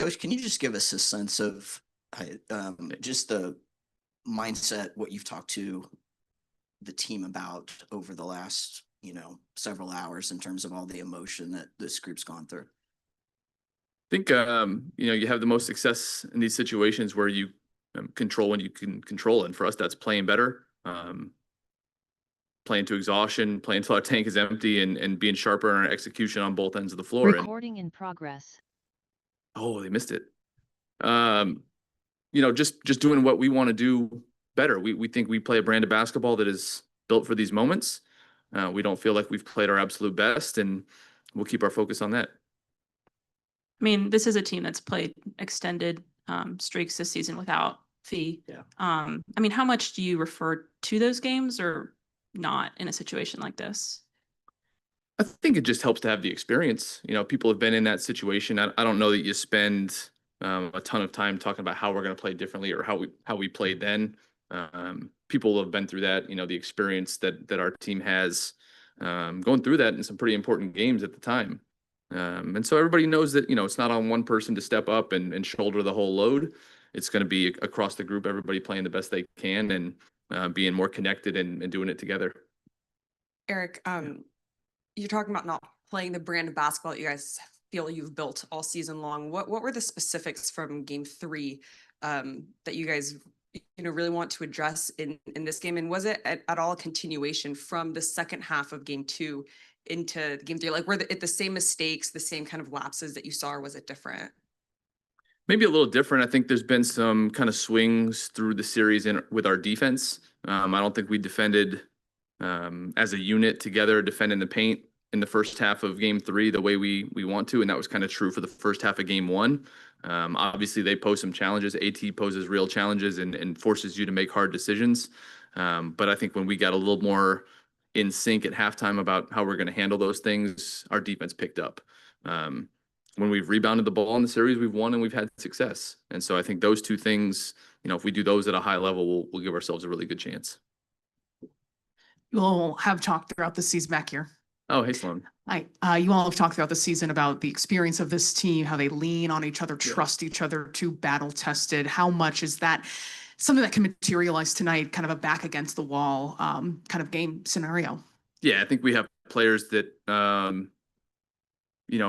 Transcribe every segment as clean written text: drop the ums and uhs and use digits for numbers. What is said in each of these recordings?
Coach, can you just give us a sense of just the mindset, what you've talked to the team about over the last, several hours in terms of all the emotion that this group's gone through? I think, you have the most success in these situations where you control when you can control it. And for us, that's playing better, playing to exhaustion, playing until our tank is empty, and being sharper in our execution on both ends of the floor. Recording in progress. Oh, they missed it. Just doing what we want to do better. We think we play a brand of basketball that is built for these moments. We don't feel like we've played our absolute best, and we'll keep our focus on that. I mean, this is a team that's played extended streaks this season without Fee. Yeah. I mean, how much do you refer to those games or not in a situation like this? I think it just helps to have the experience. People have been in that situation. I don't know that you spend a ton of time talking about how we're going to play differently or how we played then. People have been through that. The experience that our team has going through that in some pretty important games at the time. And so everybody knows that, it's not on one person to step up and shoulder the whole load. It's going to be across the group, everybody playing the best they can and being more connected and doing it together. Eric, you're talking about not playing the brand of basketball that you guys feel you've built all season long. What were the specifics from game 3 that you guys really want to address in this game? And was it at all a continuation from the second half of game 2 into game 3? Like, were it the same mistakes, the same kind of lapses that you saw, or was it different? Maybe a little different. I think there's been some kind of swings through the series with our defense. I don't think we defended as a unit together, defending the paint in the first half of game 3 the way we want to, and that was kind of true for the first half of game 1. Obviously, they pose some challenges. AT poses real challenges and forces you to make hard decisions. But I think when we got a little more in sync at halftime about how we're going to handle those things, our defense picked up. When we've rebounded the ball in the series, we've won and we've had success. And so I think those two things, if we do those at a high level, we'll give ourselves a really good chance. You all have talked throughout the season back here. Oh, hey, Sloan. Hi. You all have talked throughout the season about the experience of this team, how they lean on each other, trust each other, to battle tested. How much is that something that can materialize tonight, kind of a back against the wall kind of game scenario? Yeah, I think we have players that, are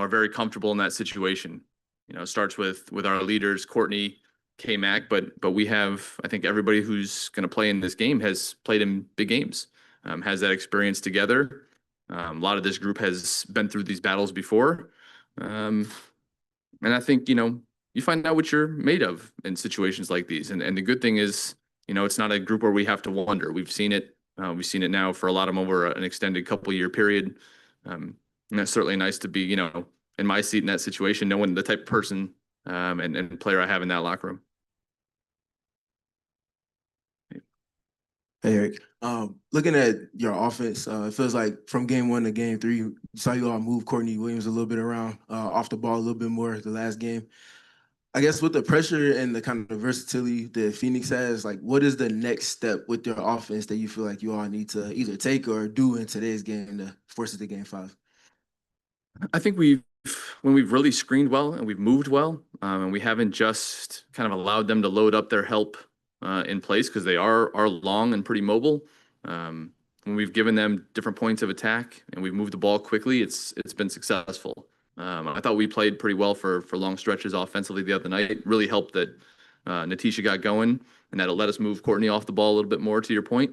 very comfortable in that situation. It starts with our leaders, Courtney, K-Mac, but we have, I think everybody who's going to play in this game has played in big games, has that experience together. A lot of this group has been through these battles before. And I think, you find out what you're made of in situations like these. And the good thing is, it's not a group where we have to wonder. We've seen it. We've seen it now for a lot of them over an extended couple-year period. And that's certainly nice to be, in my seat in that situation, knowing the type of person and player I have in that locker room. Hey, Eric. Looking at your offense, it feels like from game 1 to game 3, you saw you all move Courtney Williams a little bit around, off the ball a little bit more the last game. I guess with the pressure and the kind of versatility that Phoenix has, like, what is the next step with your offense that you feel like you all need to either take or do in today's game to force it to game 5? I think when we've really screened well and we've moved well, and we haven't just kind of allowed them to load up their help in place, because they are long and pretty mobile. When we've given them different points of attack and we've moved the ball quickly, it's been successful. I thought we played pretty well for long stretches offensively the other night. It really helped that Natisha got going, and that'll let us move Courtney off the ball a little bit more, to your point.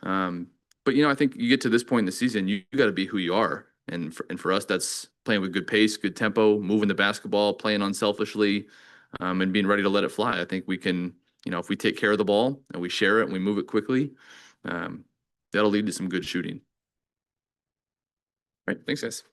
But I think you get to this point in the season, you got to be who you are. And for us, that's playing with good pace, good tempo, moving the basketball, playing unselfishly, and being ready to let it fly. I think we can, if we take care of the ball and we share it and we move it quickly, that'll lead to some good shooting. All right. Thanks, guys.